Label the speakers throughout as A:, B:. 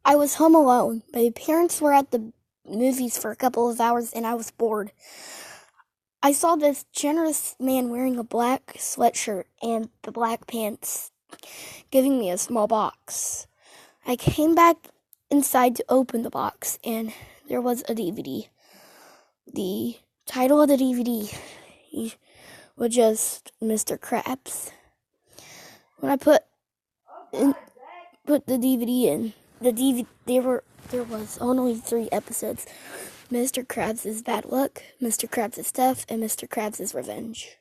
A: I was home alone. My parents were at the movies for a couple of hours and I was bored. I saw this generous man wearing a black sweatshirt and the black pants giving me a small box. I came back inside to open the box and there was a DVD. The title of the DVD was just Mr. Krabs. When I put the DVD in, there was only 3 episodes. Mr. Krabs' Bad Luck, Mr. Krabs' Death, and Mr. Krabs' Revenge.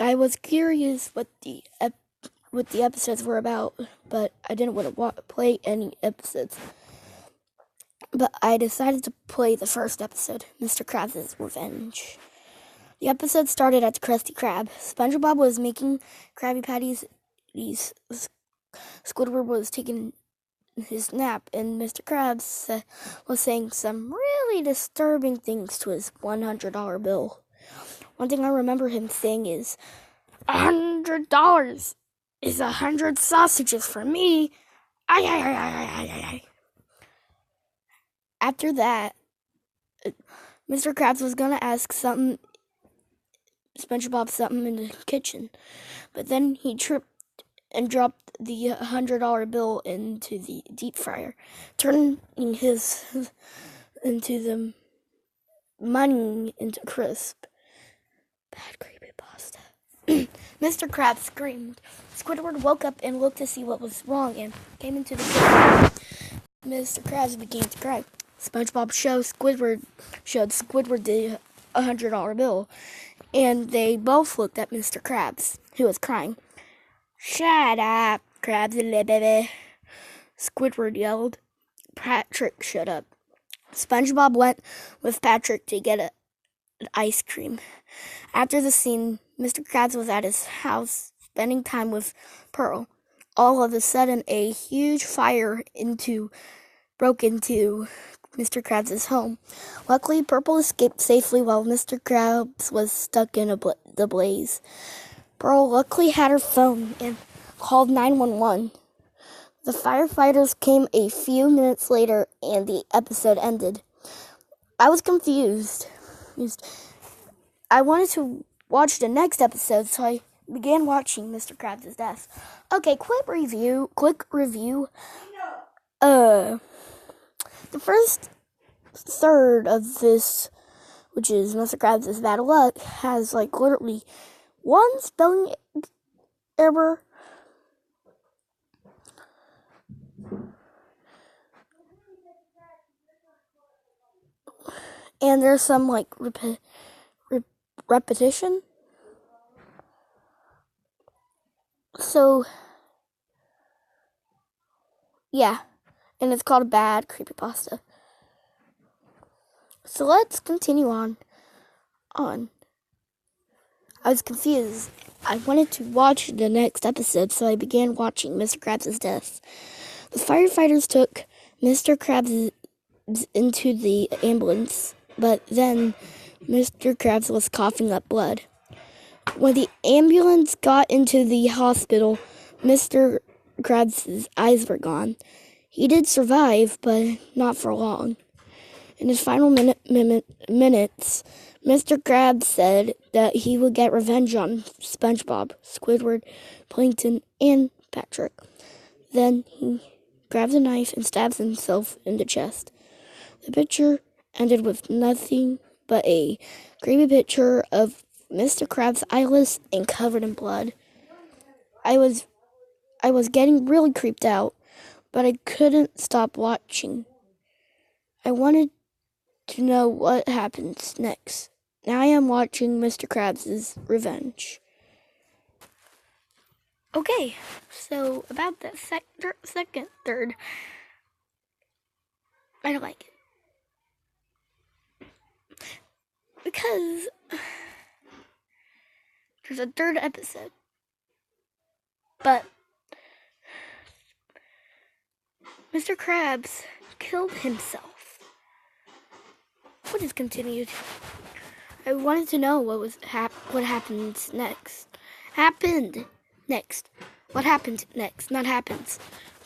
A: I was curious what the episodes were about, but I didn't want to play any episodes. But I decided to play the first episode, Mr. Krabs' Revenge. The episode started at the Krusty Krab. SpongeBob was making Krabby Patties. Squidward was taking his nap, and Mr. Krabs was saying some really disturbing things to his $100 bill. One thing I remember him saying is, $100 is 100 sausages for me. Ay, ay, ay, ay, ay, ay, ay. After that, Mr. Krabs was gonna ask SpongeBob something in the kitchen, but then he tripped and dropped the $100 bill into the deep fryer, turning the money into crisp. Bad creepypasta. Mr. Krab screamed. Squidward woke up and looked to see what was wrong and came into the kitchen. Mr. Krabs began to cry. SpongeBob showed Squidward the $100 bill, and they both looked at Mr. Krabs, who was crying. Shut up, Krabs, baby, Squidward yelled. Patrick shut up. SpongeBob went with Patrick to get an ice cream. After the scene, Mr. Krabs was at his house spending time with Pearl. All of a sudden, a huge fire broke into Mr. Krabs' home. Luckily, Purple escaped safely while Mr. Krabs was stuck in the blaze. Pearl luckily had her phone and called 911. The firefighters came a few minutes later and the episode ended. I was confused. I wanted to watch the next episode, so I began watching Mr. Krabs' Death. Okay, quick review. The first third of this, which is Mr. Krabs' Bad Luck, has literally one spelling error. And there's some repetition. So, yeah. And it's called Bad Creepypasta. So let's continue on. I was confused. I wanted to watch the next episode, so I began watching Mr. Krabs' Death. The firefighters took Mr. Krabs into the ambulance, but then Mr. Krabs was coughing up blood. When the ambulance got into the hospital, Mr. Krabs' eyes were gone. He did survive, but not for long. In his final minutes, Mr. Krabs said that he would get revenge on SpongeBob, Squidward, Plankton, and Patrick. Then he grabs a knife and stabs himself in the chest. The picture ended with nothing but a creepy picture of Mr. Krabs eyeless and covered in blood. I was getting really creeped out, but I couldn't stop watching. I wanted to know what happens next. Now I am watching Mr. Krabs' Revenge. Okay, so about that third, I don't like it. Because there's a third episode. But Mr. Krabs killed himself. What is continued? I wanted to know what happens next. What happened next? Not happens.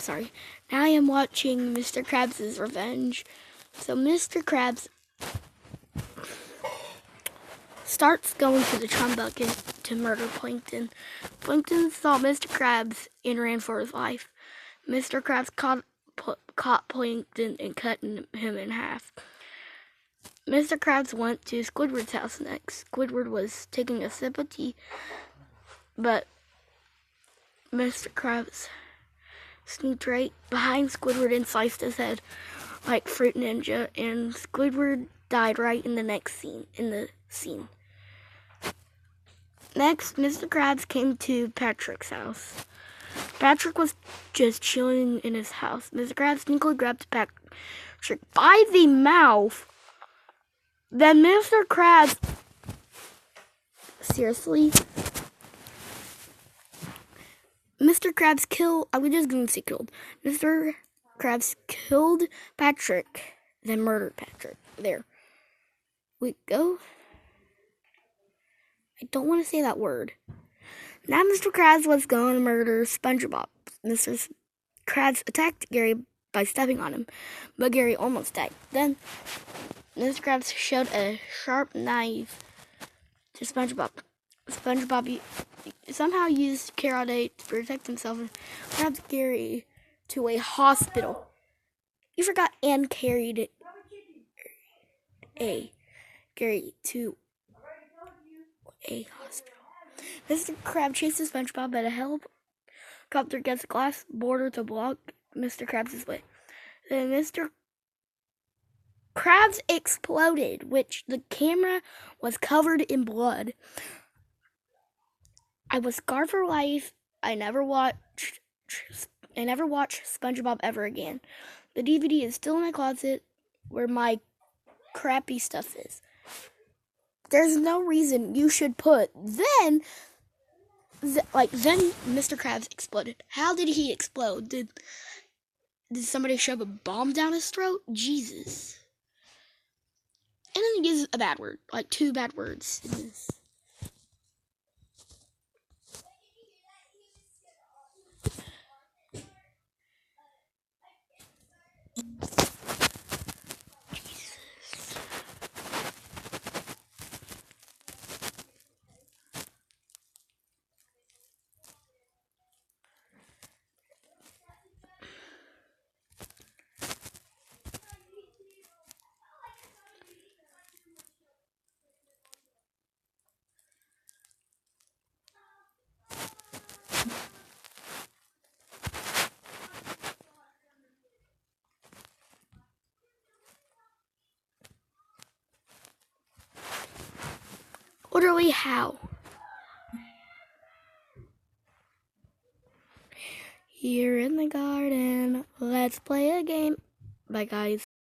A: Now I am watching Mr. Krabs' revenge. So Mr. Krabs starts going to the chum bucket to murder Plankton. Plankton saw Mr. Krabs and ran for his life. Mr. Krabs caught Plankton and cut him in half. Mr. Krabs went to Squidward's house next. Squidward was taking a sip of tea, but Mr. Krabs sneaked right behind Squidward and sliced his head like Fruit Ninja, and Squidward died right in the scene. Next, Mr. Krabs came to Patrick's house. Patrick was just chilling in his house. Mr. Krabs sneakily grabbed Patrick by the mouth. Then Mr. Krabs... Seriously? Mr. Krabs killed... I was just going to say killed. Mr. Krabs killed Patrick, then murdered Patrick. There we go. I don't want to say that word. Now Mr. Krabs was going to murder SpongeBob. Mr. Krabs attacked Gary by stepping on him, but Gary almost died. Then Mr. Krabs showed a sharp knife to SpongeBob. SpongeBob somehow used karate to protect himself and grabbed Gary to a hospital. You forgot and carried Gary to a hospital. Mr. Krab chases SpongeBob, but a helicopter gets a glass border to block Mr. Krabs' way. Then Mr. Krabs exploded, which the camera was covered in blood. I was scarred for life. I never watched SpongeBob ever again. The DVD is still in my closet where my crappy stuff is. There's no reason you should put then Mr. Krabs exploded. How did he explode? Did somebody shove a bomb down his throat? Jesus. And then he uses a bad word, like 2 bad words in this. Literally how? Here in the garden, let's play a game. Bye guys.